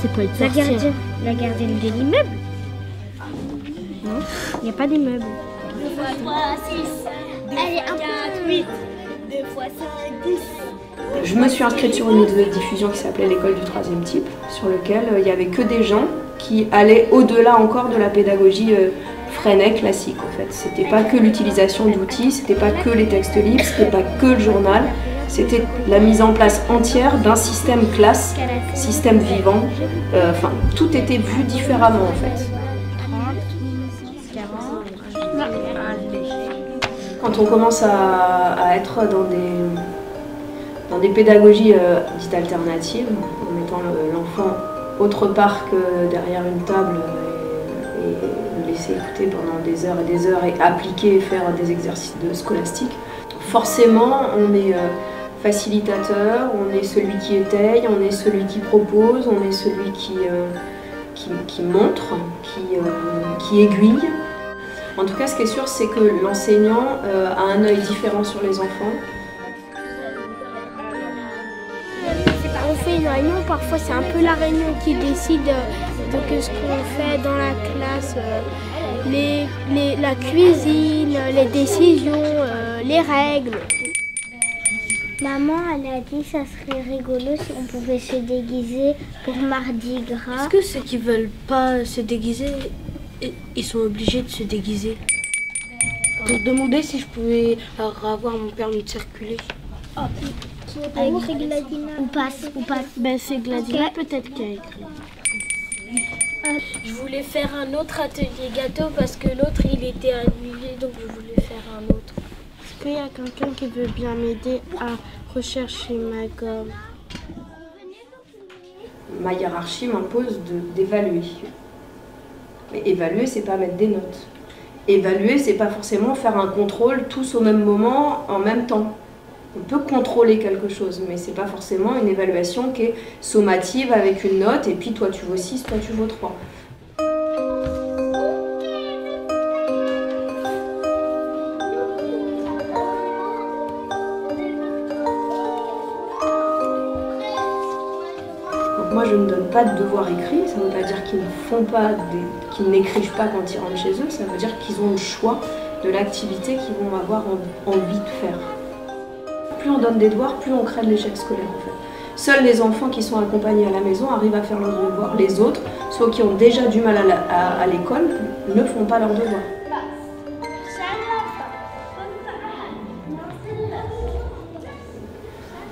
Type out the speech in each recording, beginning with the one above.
C'est pas une sorcière. La gardienne de l'immeuble? Non, il n'y a pas d'immeuble. 2 fois 3, 6. 2 fois 4, 8. 2 fois 5, 10. Je me suis inscrite sur une diffusion qui s'appelait l'école du troisième type, sur lequel il n'y avait que des gens qui allaient au-delà encore de la pédagogie Freinet classique en fait. C'était pas que l'utilisation d'outils, c'était pas que les textes libres, c'était pas que le journal, c'était la mise en place entière d'un système classe, système vivant, enfin tout était vu différemment en fait. Quand on commence à être dans des pédagogies dites alternatives, en mettant l'enfant autre part que derrière une table et le laisser écouter pendant des heures et appliquer et faire des exercices scolastiques, forcément on est facilitateur, on est celui qui étaye, on est celui qui propose, on est celui qui montre, qui aiguille. En tout cas, ce qui est sûr, c'est que l'enseignant a un œil différent sur les enfants. On fait une réunion, parfois c'est un peu la réunion qui décide de ce qu'on fait dans la classe, la cuisine, les décisions, les règles. Maman, elle a dit que ça serait rigolo si on pouvait se déguiser pour Mardi Gras. Est-ce que ceux qui veulent pas se déguiser, ils sont obligés de se déguiser? Pour demander si je pouvais avoir mon permis de circuler. C'est Gladina. Ou passe. Ben c'est Gladina peut-être qui a écrit. Je voulais faire un autre atelier gâteau parce que l'autre il était annulé, donc je voulais faire un autre. Est-ce qu'il y a quelqu'un qui veut bien m'aider à rechercher ma gomme? Ma hiérarchie m'impose d'évaluer. Mais évaluer, c'est pas mettre des notes. Évaluer, c'est pas forcément faire un contrôle tous au même moment, en même temps. On peut contrôler quelque chose, mais c'est pas forcément une évaluation qui est sommative avec une note, et puis toi tu vaux 6, toi tu vaux 3. Donc moi je ne donne pas de devoir écrit, ça ne veut pas dire qu'ils ne font pas, qu'ils n'écrivent pas quand ils rentrent chez eux, ça veut dire qu'ils ont le choix de l'activité qu'ils vont avoir envie de faire. Plus on donne des devoirs, plus on crée de l'échec scolaire en fait. Seuls les enfants qui sont accompagnés à la maison arrivent à faire leurs devoirs. Les autres, ceux qui ont déjà du mal à l'école, ne font pas leurs devoirs.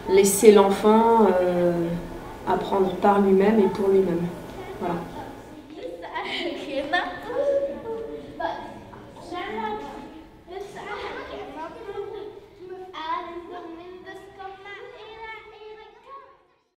Laisser l'enfant apprendre par lui-même et pour lui-même. Voilà.